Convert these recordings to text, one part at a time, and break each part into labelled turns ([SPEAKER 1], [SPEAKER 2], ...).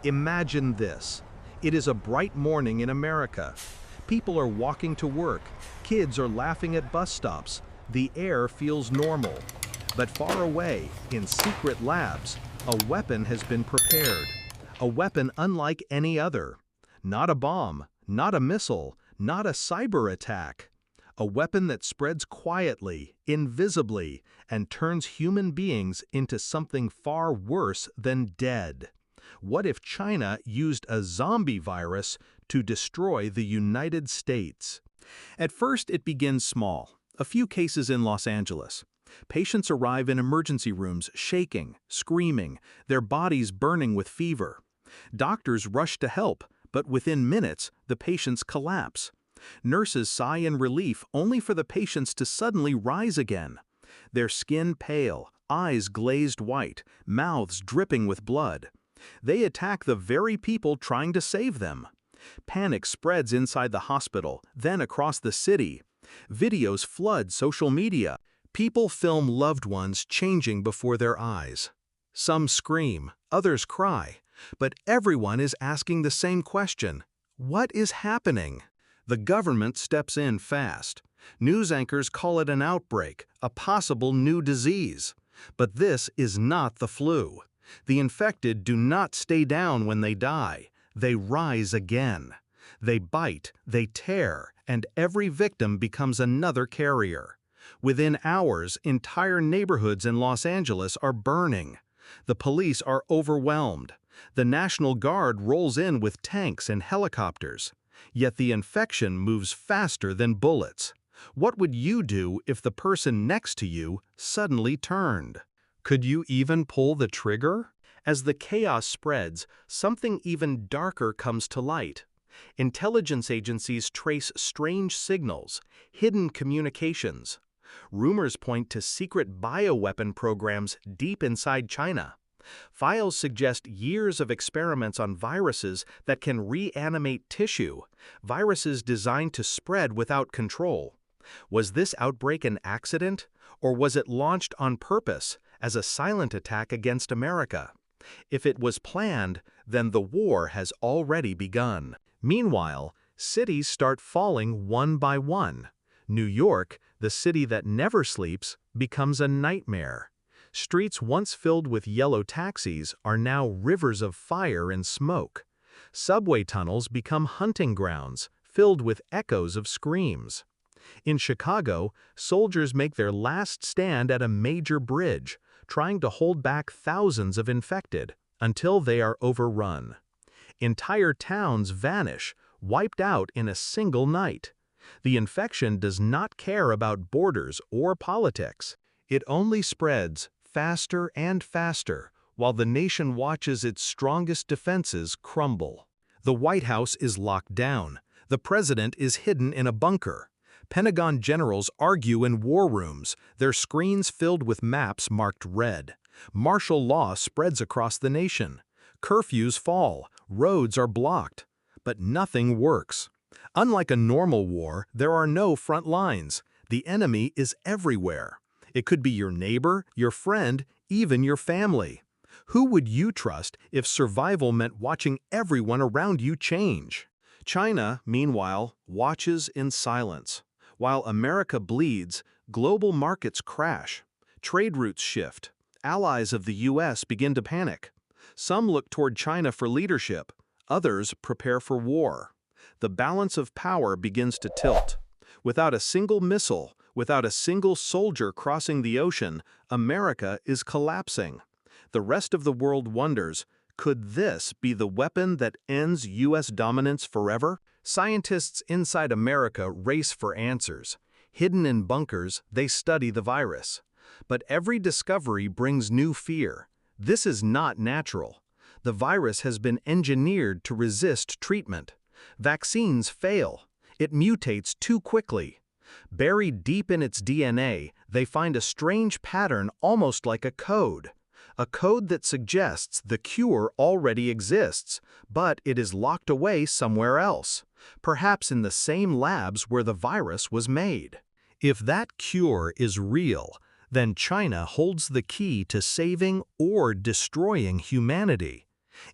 [SPEAKER 1] Imagine this. It is a bright morning in America. People are walking to work. Kids are laughing at bus stops. The air feels normal. But far away, in secret labs, a weapon has been prepared. A weapon unlike any other. Not a bomb, not a missile, not a cyber attack. A weapon that spreads quietly, invisibly, and turns human beings into something far worse than dead. What if China used a zombie virus to destroy the United States? At first, it begins small. A few cases in Los Angeles. Patients arrive in emergency rooms shaking, screaming, their bodies burning with fever. Doctors rush to help, but within minutes, the patients collapse. Nurses sigh in relief only for the patients to suddenly rise again. Their skin pale, eyes glazed white, mouths dripping with blood. They attack the very people trying to save them. Panic spreads inside the hospital, then across the city. Videos flood social media. People film loved ones changing before their eyes. Some scream, others cry, but everyone is asking the same question: what is happening? The government steps in fast. News anchors call it an outbreak, a possible new disease. But this is not the flu. The infected do not stay down when they die. They rise again. They bite, they tear, and every victim becomes another carrier. Within hours, entire neighborhoods in Los Angeles are burning. The police are overwhelmed. The National Guard rolls in with tanks and helicopters. Yet the infection moves faster than bullets. What would you do if the person next to you suddenly turned? Could you even pull the trigger? As the chaos spreads, something even darker comes to light. Intelligence agencies trace strange signals, hidden communications. Rumors point to secret bioweapon programs deep inside China. Files suggest years of experiments on viruses that can reanimate tissue, viruses designed to spread without control. Was this outbreak an accident, or was it launched on purpose as a silent attack against America? If it was planned, then the war has already begun. Meanwhile, cities start falling one by one. New York, the city that never sleeps, becomes a nightmare. Streets once filled with yellow taxis are now rivers of fire and smoke. Subway tunnels become hunting grounds, filled with echoes of screams. In Chicago, soldiers make their last stand at a major bridge, trying to hold back thousands of infected, until they are overrun. Entire towns vanish, wiped out in a single night. The infection does not care about borders or politics. It only spreads faster and faster, while the nation watches its strongest defenses crumble. The White House is locked down. The president is hidden in a bunker. Pentagon generals argue in war rooms, their screens filled with maps marked red. Martial law spreads across the nation. Curfews fall, roads are blocked. But nothing works. Unlike a normal war, there are no front lines. The enemy is everywhere. It could be your neighbor, your friend, even your family. Who would you trust if survival meant watching everyone around you change? China, meanwhile, watches in silence. While America bleeds, global markets crash. Trade routes shift. Allies of the U.S. begin to panic. Some look toward China for leadership. Others prepare for war. The balance of power begins to tilt. Without a single missile, without a single soldier crossing the ocean, America is collapsing. The rest of the world wonders, could this be the weapon that ends U.S. dominance forever? Scientists inside America race for answers. Hidden in bunkers, they study the virus. But every discovery brings new fear. This is not natural. The virus has been engineered to resist treatment. Vaccines fail. It mutates too quickly. Buried deep in its DNA, they find a strange pattern almost like a code. A code that suggests the cure already exists, but it is locked away somewhere else, perhaps in the same labs where the virus was made. If that cure is real, then China holds the key to saving or destroying humanity.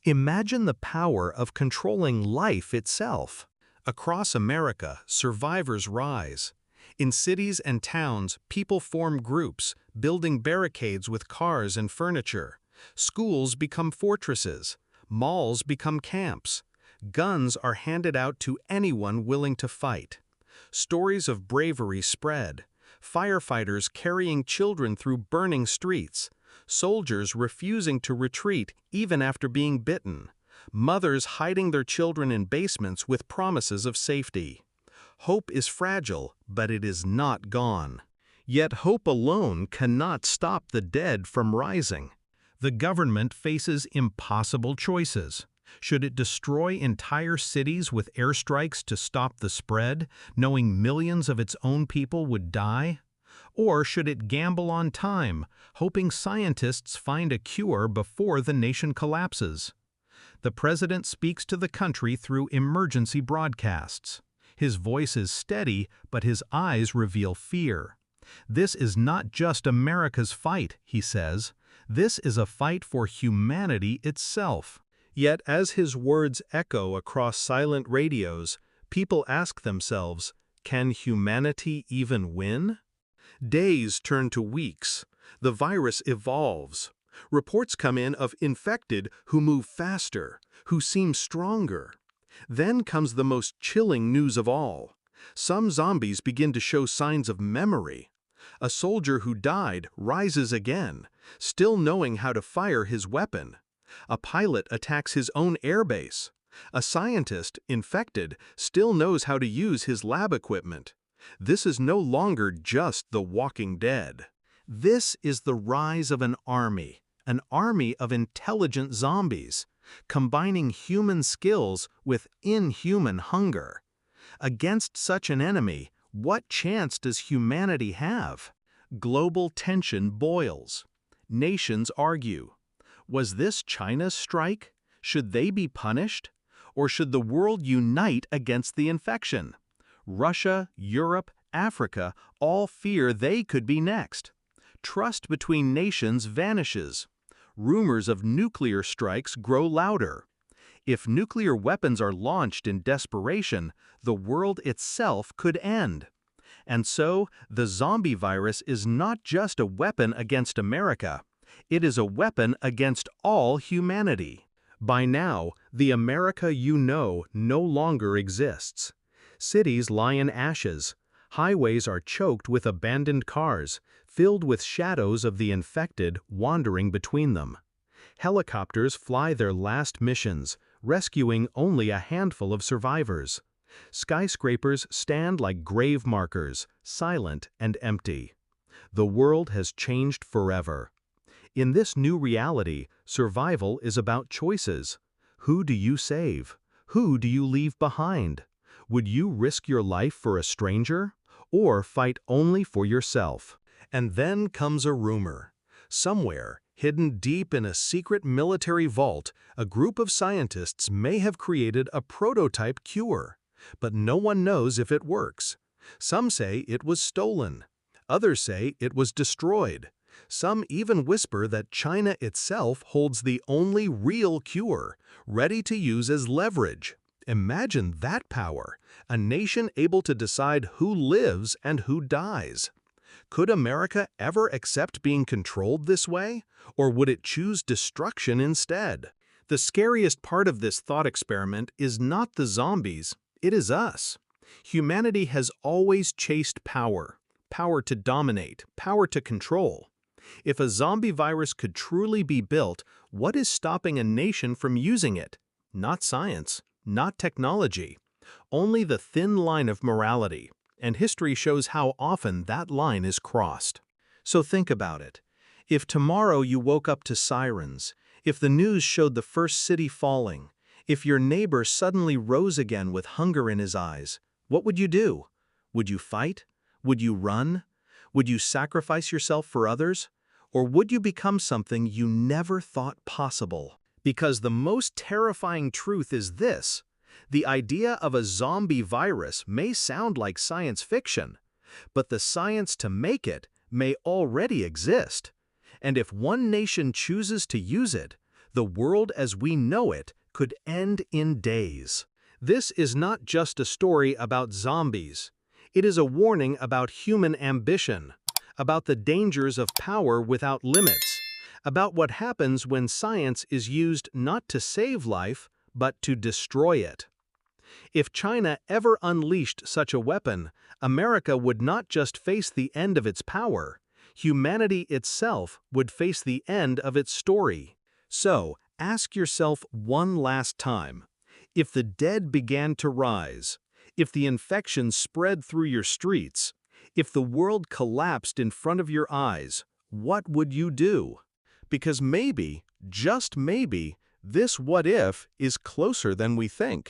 [SPEAKER 1] Imagine the power of controlling life itself. Across America, survivors rise. In cities and towns, people form groups, building barricades with cars and furniture. Schools become fortresses. Malls become camps. Guns are handed out to anyone willing to fight. Stories of bravery spread. Firefighters carrying children through burning streets. Soldiers refusing to retreat even after being bitten. Mothers hiding their children in basements with promises of safety. Hope is fragile, but it is not gone. Yet hope alone cannot stop the dead from rising. The government faces impossible choices. Should it destroy entire cities with airstrikes to stop the spread, knowing millions of its own people would die? Or should it gamble on time, hoping scientists find a cure before the nation collapses? The president speaks to the country through emergency broadcasts. His voice is steady, but his eyes reveal fear. This is not just America's fight, he says. This is a fight for humanity itself. Yet as his words echo across silent radios, people ask themselves, can humanity even win? Days turn to weeks. The virus evolves. Reports come in of infected who move faster, who seem stronger. Then comes the most chilling news of all. Some zombies begin to show signs of memory. A soldier who died rises again, still knowing how to fire his weapon. A pilot attacks his own airbase. A scientist, infected, still knows how to use his lab equipment. This is no longer just the Walking Dead. This is the rise of an army of intelligent zombies, combining human skills with inhuman hunger. Against such an enemy, what chance does humanity have? Global tension boils. Nations argue. Was this China's strike? Should they be punished? Or should the world unite against the infection? Russia, Europe, Africa all fear they could be next. Trust between nations vanishes. Rumors of nuclear strikes grow louder. If nuclear weapons are launched in desperation, the world itself could end. And so, the zombie virus is not just a weapon against America. It is a weapon against all humanity. By now, the America you know no longer exists. Cities lie in ashes. Highways are choked with abandoned cars, filled with shadows of the infected wandering between them. Helicopters fly their last missions, rescuing only a handful of survivors. Skyscrapers stand like grave markers, silent and empty. The world has changed forever. In this new reality, survival is about choices. Who do you save? Who do you leave behind? Would you risk your life for a stranger? Or fight only for yourself? And then comes a rumor. Somewhere, hidden deep in a secret military vault, a group of scientists may have created a prototype cure. But no one knows if it works. Some say it was stolen. Others say it was destroyed. Some even whisper that China itself holds the only real cure, ready to use as leverage. Imagine that power, a nation able to decide who lives and who dies. Could America ever accept being controlled this way, or would it choose destruction instead? The scariest part of this thought experiment is not the zombies, it is us. Humanity has always chased power, power to dominate, power to control. If a zombie virus could truly be built, what is stopping a nation from using it? Not science, not technology, only the thin line of morality, and history shows how often that line is crossed. So think about it. If tomorrow you woke up to sirens, if the news showed the first city falling, if your neighbor suddenly rose again with hunger in his eyes, what would you do? Would you fight? Would you run? Would you sacrifice yourself for others? Or would you become something you never thought possible? Because the most terrifying truth is this: the idea of a zombie virus may sound like science fiction, but the science to make it may already exist. And if one nation chooses to use it, The world as we know it could end in days. This is not just a story about zombies. It is a warning about human ambition, about the dangers of power without limits, about what happens when science is used not to save life, but to destroy it. If China ever unleashed such a weapon, America would not just face the end of its power, humanity itself would face the end of its story. So, ask yourself one last time. If the dead began to rise, if the infection spread through your streets, if the world collapsed in front of your eyes, what would you do? Because maybe, just maybe, this what if is closer than we think.